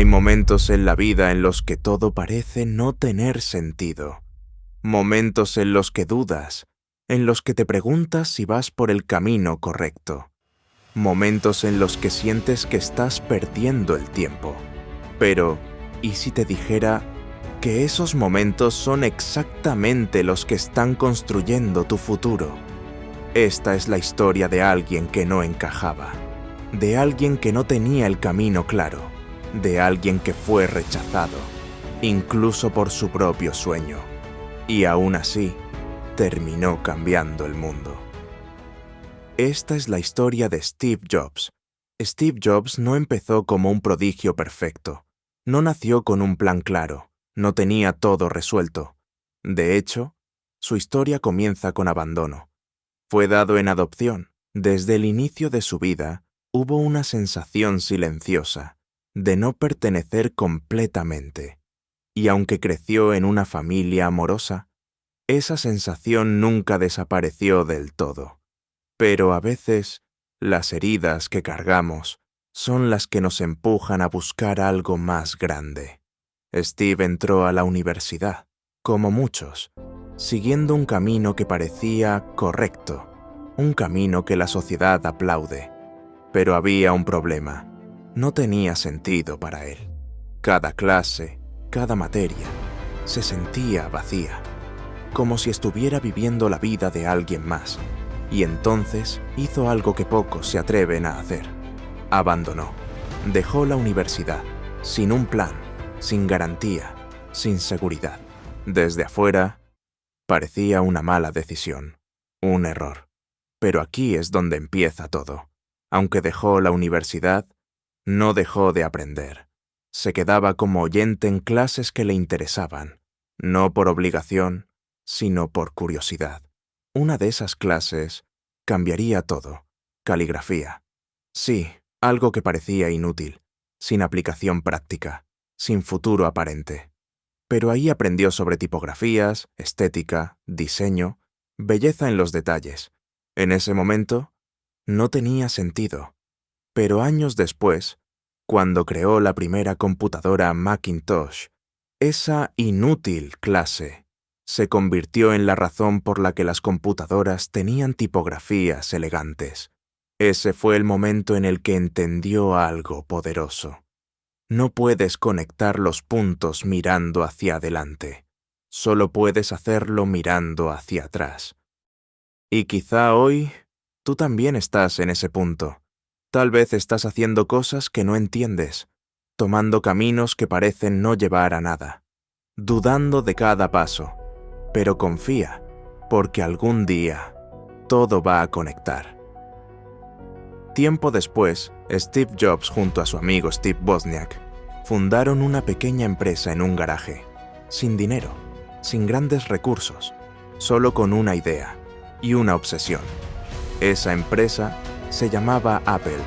Hay momentos en la vida en los que todo parece no tener sentido. Momentos en los que dudas, en los que te preguntas si vas por el camino correcto. Momentos en los que sientes que estás perdiendo el tiempo. Pero, ¿y si te dijera que esos momentos son exactamente los que están construyendo tu futuro? Esta es la historia de alguien que no encajaba, de alguien que no tenía el camino claro, de alguien que fue rechazado, incluso por su propio sueño, y aún así, terminó cambiando el mundo. Esta es la historia de Steve Jobs. Steve Jobs no empezó como un prodigio perfecto, no nació con un plan claro, no tenía todo resuelto. De hecho, su historia comienza con abandono. Fue dado en adopción. Desde el inicio de su vida, hubo una sensación silenciosa de no pertenecer completamente. Y aunque creció en una familia amorosa, esa sensación nunca desapareció del todo. Pero a veces, las heridas que cargamos son las que nos empujan a buscar algo más grande. Steve entró a la universidad, como muchos, siguiendo un camino que parecía correcto, un camino que la sociedad aplaude. Pero había un problema. No tenía sentido para él. Cada clase, cada materia, se sentía vacía, como si estuviera viviendo la vida de alguien más. Y entonces hizo algo que pocos se atreven a hacer. Abandonó. Dejó la universidad, sin un plan, sin garantía, sin seguridad. Desde afuera, parecía una mala decisión, un error. Pero aquí es donde empieza todo. Aunque dejó la universidad, no dejó de aprender. Se quedaba como oyente en clases que le interesaban, no por obligación, sino por curiosidad. Una de esas clases cambiaría todo. Caligrafía. Sí, algo que parecía inútil, sin aplicación práctica, sin futuro aparente. Pero ahí aprendió sobre tipografías, estética, diseño, belleza en los detalles. En ese momento, no tenía sentido. Pero años después, cuando creó la primera computadora Macintosh, esa inútil clase se convirtió en la razón por la que las computadoras tenían tipografías elegantes. Ese fue el momento en el que entendió algo poderoso. No puedes conectar los puntos mirando hacia adelante. Solo puedes hacerlo mirando hacia atrás. Y quizá hoy tú también estás en ese punto. Tal vez estás haciendo cosas que no entiendes, tomando caminos que parecen no llevar a nada, dudando de cada paso. Pero confía, porque algún día todo va a conectar. Tiempo después, Steve Jobs junto a su amigo Steve Wozniak fundaron una pequeña empresa en un garaje, sin dinero, sin grandes recursos, solo con una idea y una obsesión. Esa empresa se llamaba Apple.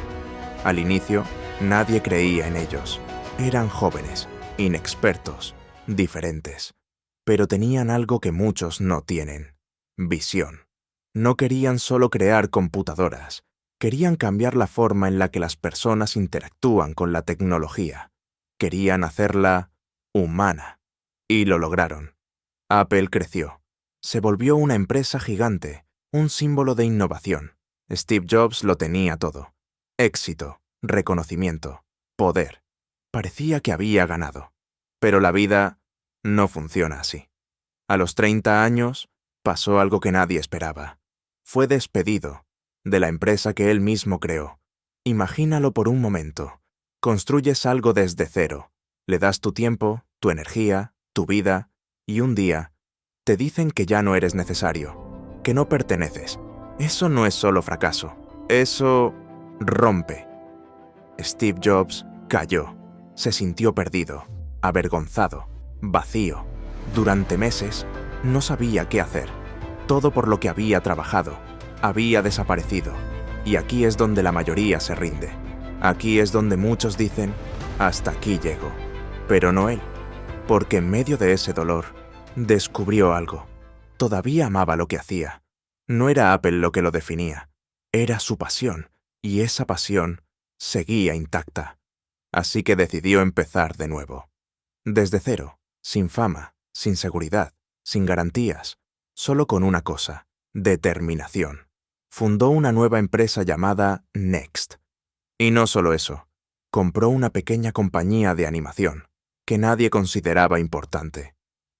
Al inicio, nadie creía en ellos. Eran jóvenes, inexpertos, diferentes. Pero tenían algo que muchos no tienen: visión. No querían solo crear computadoras, querían cambiar la forma en la que las personas interactúan con la tecnología. Querían hacerla humana. Y lo lograron. Apple creció. Se volvió una empresa gigante, un símbolo de innovación. Steve Jobs lo tenía todo: éxito, reconocimiento, poder. Parecía que había ganado. Pero la vida no funciona así. A los 30 años, pasó algo que nadie esperaba. Fue despedido de la empresa que él mismo creó. Imagínalo por un momento. Construyes algo desde cero. Le das tu tiempo, tu energía, tu vida, y un día te dicen que ya no eres necesario, que no perteneces. Eso no es solo fracaso. Eso rompe. Steve Jobs cayó. Se sintió perdido, avergonzado, vacío. Durante meses, no sabía qué hacer. Todo por lo que había trabajado había desaparecido. Y aquí es donde la mayoría se rinde. Aquí es donde muchos dicen: hasta aquí llego. Pero no él, porque en medio de ese dolor, descubrió algo. Todavía amaba lo que hacía. No era Apple lo que lo definía. Era su pasión, y esa pasión seguía intacta. así que decidió empezar de nuevo. Desde cero, sin fama, sin seguridad, sin garantías, solo con una cosa: determinación. Fundó una nueva empresa llamada Next. Y no solo eso, compró una pequeña compañía de animación que nadie consideraba importante: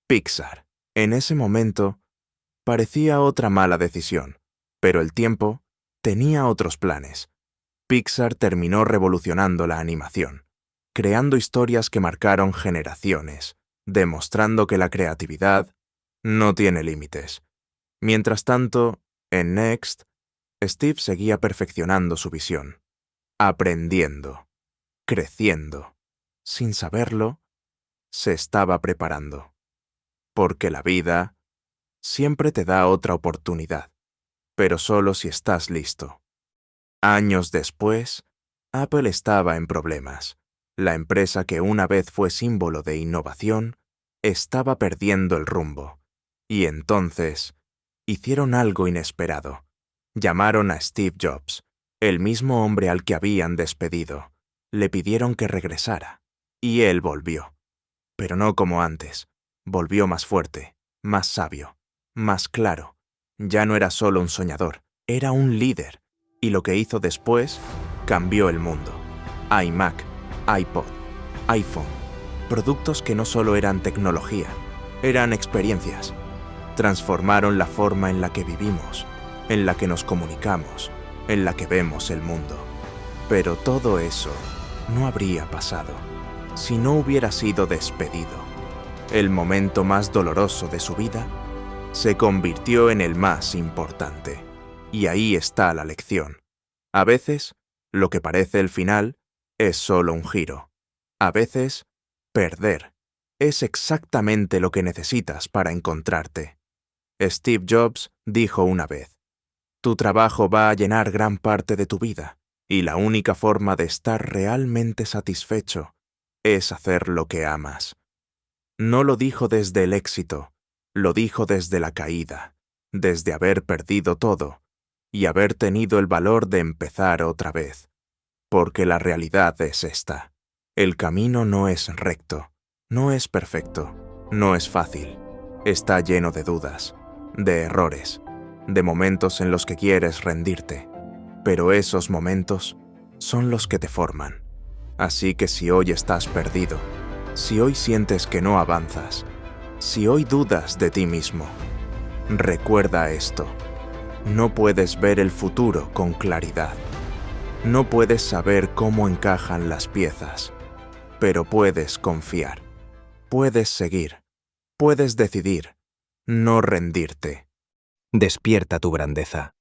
Pixar. En ese momento, parecía otra mala decisión, pero el tiempo tenía otros planes. Pixar terminó revolucionando la animación, creando historias que marcaron generaciones, demostrando que la creatividad no tiene límites. Mientras tanto, en Next, Steve seguía perfeccionando su visión, aprendiendo, creciendo. Sin saberlo, se estaba preparando. Porque la vida siempre te da otra oportunidad, pero solo si estás listo. Años después, Apple estaba en problemas. La empresa que una vez fue símbolo de innovación estaba perdiendo el rumbo. Y entonces, hicieron algo inesperado. Llamaron a Steve Jobs, el mismo hombre al que habían despedido. Le pidieron que regresara, y él volvió. Pero no como antes. Volvió más fuerte, más sabio, más claro. Ya no era solo un soñador, era un líder. Y lo que hizo después cambió el mundo. iMac, iPod, iPhone. Productos que no solo eran tecnología, eran experiencias. Transformaron la forma en la que vivimos, en la que nos comunicamos, en la que vemos el mundo. Pero todo eso no habría pasado si no hubiera sido despedido. El momento más doloroso de su vida se convirtió en el más importante. Y ahí está la lección. A veces, lo que parece el final es solo un giro. A veces, perder es exactamente lo que necesitas para encontrarte. Steve Jobs dijo una vez: tu trabajo va a llenar gran parte de tu vida, y la única forma de estar realmente satisfecho es hacer lo que amas. No lo dijo desde el éxito, lo dijo desde la caída, desde haber perdido todo y haber tenido el valor de empezar otra vez. Porque la realidad es esta: el camino no es recto, no es perfecto, no es fácil. Está lleno de dudas, de errores, de momentos en los que quieres rendirte. Pero esos momentos son los que te forman. Así que si hoy estás perdido, si hoy sientes que no avanzas, si hoy dudas de ti mismo, recuerda esto: no puedes ver el futuro con claridad. No puedes saber cómo encajan las piezas, pero puedes confiar, puedes seguir, puedes decidir, no rendirte. Despierta tu grandeza.